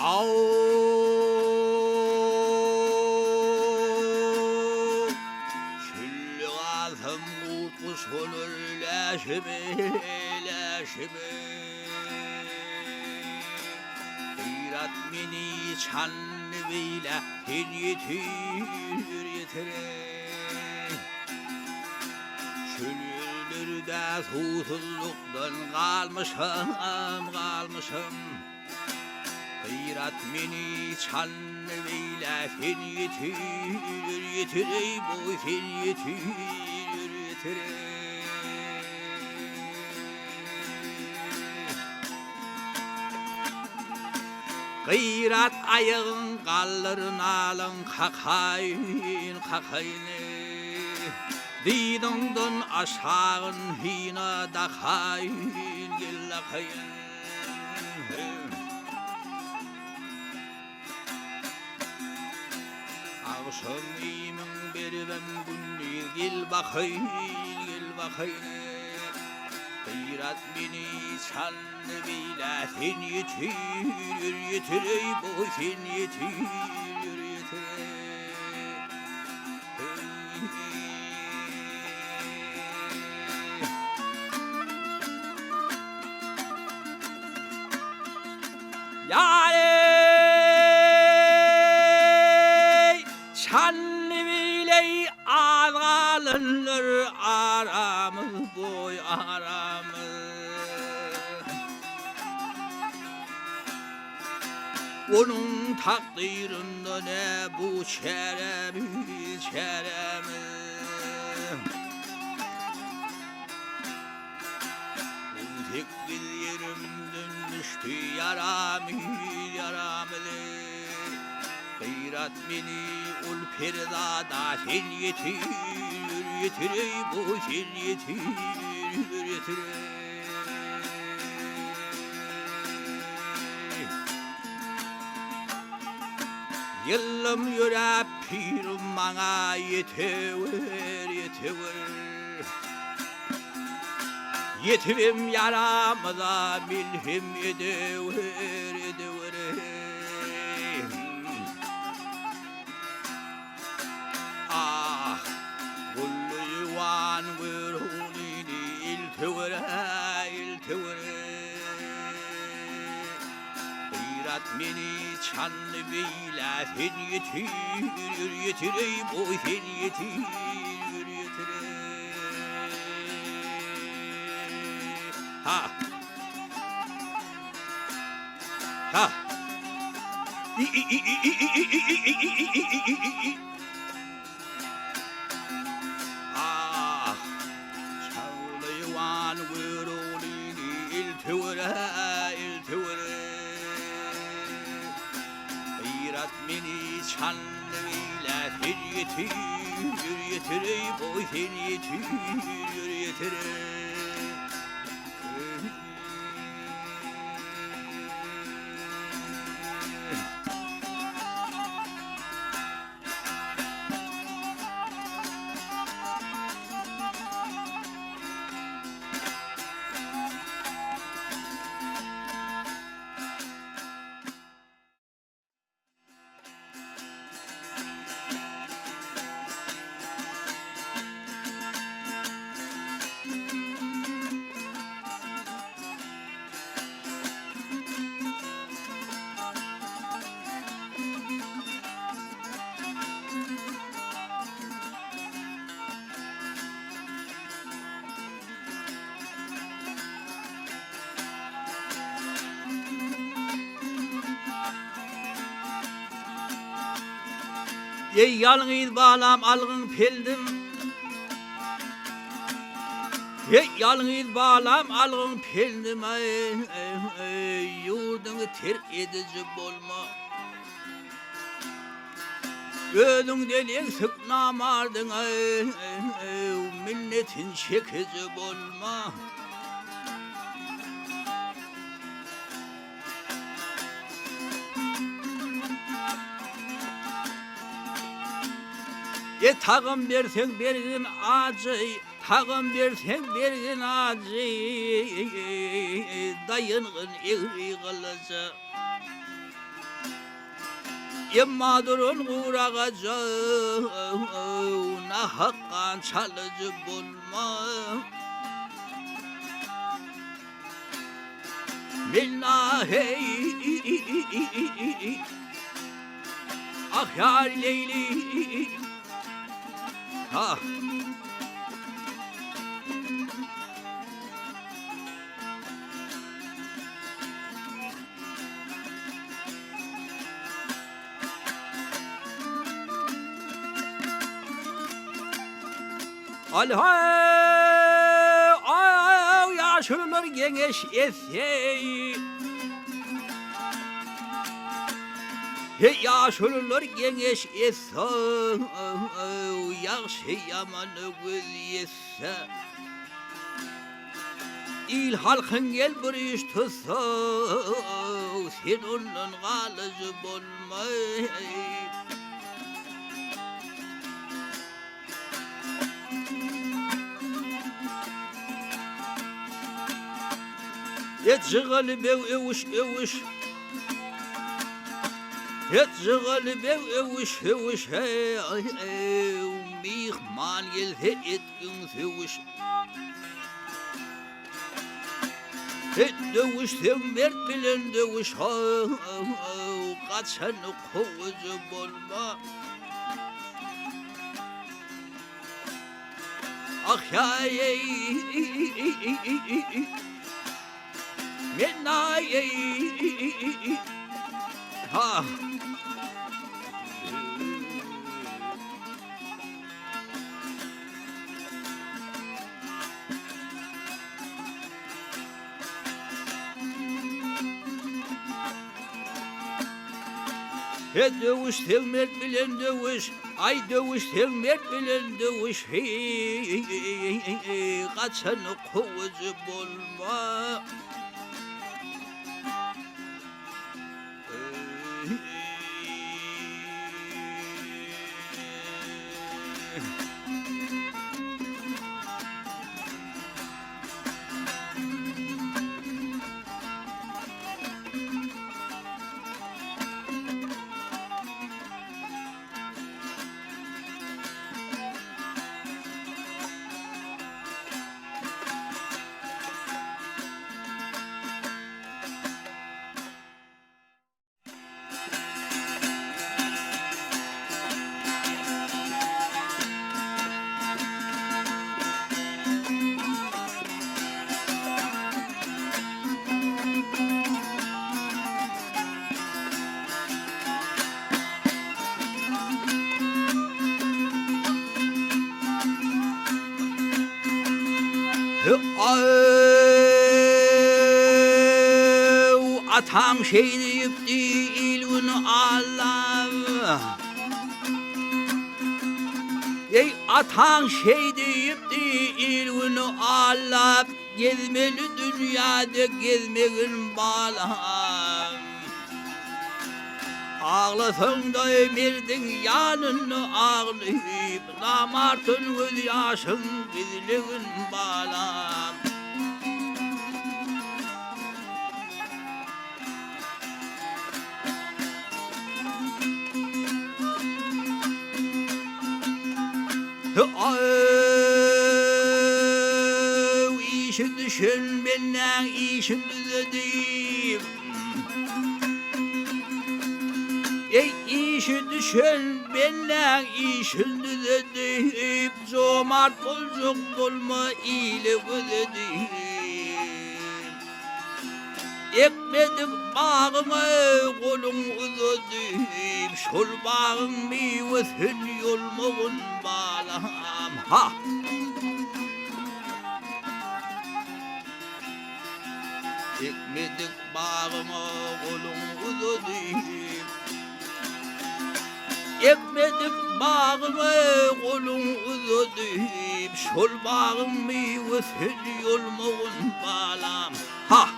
Au Şüllü ağzım kurtmuş olur leşimi Gıyrat mini çanlı beyle her yetire Şüllürdü susuzluktan kalmışım Gıyrat meni çanlı beyle sen yetir ey boy sen yetir Gıyrat ayağın kalların alın kakayın Didondan aşağın hina dakayın gillakayın Akşam imin beribem günni gel bakayın Gıyrat beni çanlı beyle sen yetir ey boy sen yetir Çanlı beyle ağalınlar aramız boy aramız Onun takdirinde ne bu çeremiz Tek bir yerimden düştü yaramız Gıyrat beni ul perdada sen yetir ey bu sen yetir Yılım yüre pirim bana yetever Yetimim yaramıza milhim ediver Ah, gullu yuvan vurhunini iltivere Gıyrat meni çanlı beyle sen yetir ey boy sen yetir Ha Ah Çağlı yuvan vurulini iltivere Gıyrat meni çanlı beyle sen yetir ey boy sen yetir Ey yalnız bağlam algın peldim Ey yalnız bağlam algın peldim Yurdunu terk edici bolma Özünden eksik namardın Milletin çekici bolma Tağım versen bergin acı, tağım versen bergin acı, dayınğın eğri kılıcı. Emmadurun uğrağacağına hakkan çalıcı bulma. Minna hey ah yar Leyli ha. Alhay ay yaşlılar genç etsey. Hey yaşlılar genç etse, yaxşı yamanı göz yetse. İl halkın gel bir iş tutsa, sen onun kalıcı bulmay. Et jığalı bev evuş evuş. Et jığalı bev evuş evuş. Mihman gelse etkin sevuş. Et dövüş sen mert bilen dövüş. Kaçanı kovucu bulma. Ah ya Minna ha. He dövüş sevmek bilen dövüş. Ay dövüş sevmek bilen dövüş. Kaçanı kovucu bulma. Atam şey deyip değil bunu Allah. Ey atan şey deyip değil bunu Allah. Gezmeli dünyada gezmeyin balam. Ağlasın da emirdin yanını ağlayıp. Namartın göz yaşın gizliğin balam. İşin düşün benden işin düzedim. Ey işin düşün benden işin düzedim. Cömert olacak bulma ile ödedim. Ekmedim bağıma kolum uzadım. Şol bağın meyvesini yolmağın bağlam. Ha! Ekmedik bağıma kolum uzadım. Ekmedik bağıma kolum uzadım. Şol bağın meyvesini yolmağın bağlam. Ha!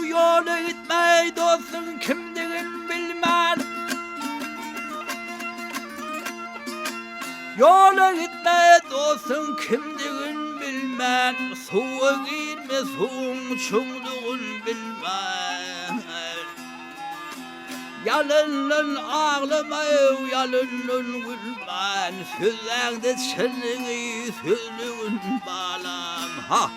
Yolu gitmeyi dostum kimdiğin olsun kimdigin bilmän, suwa girme suwun çuňdugyny bilmän. Yalınlın ağlamaýy, yalınlın gülmän, sözläňde çelliňi sözlügün balam. Ha!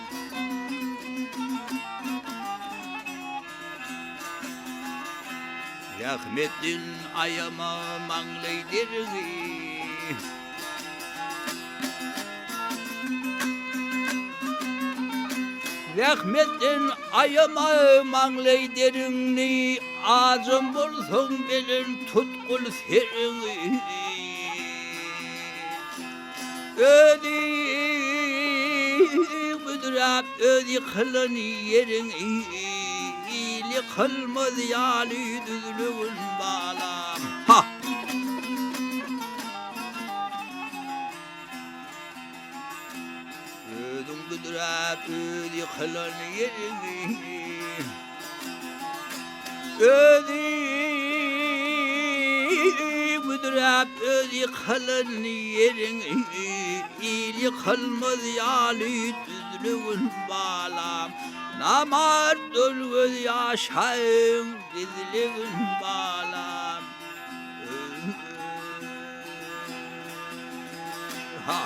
Rahmetin ayama maňlaýdyry. Rahmetin ayama maňlaýdyryňni, azam bolsaň bilen tutkul seriňi. Ödi müdürap, ödi kılan yeriňi, iyili kılmaz ýaly düzlügün balam. Ha! Ödüm müdürap, ödi kılan yeriňi, ödi müdürap, ödi kılan yeriňi, iyili kılmaz ýaly düzlügün balam. Namar dölgöz ýaşaýyň dizligin balam. Ha!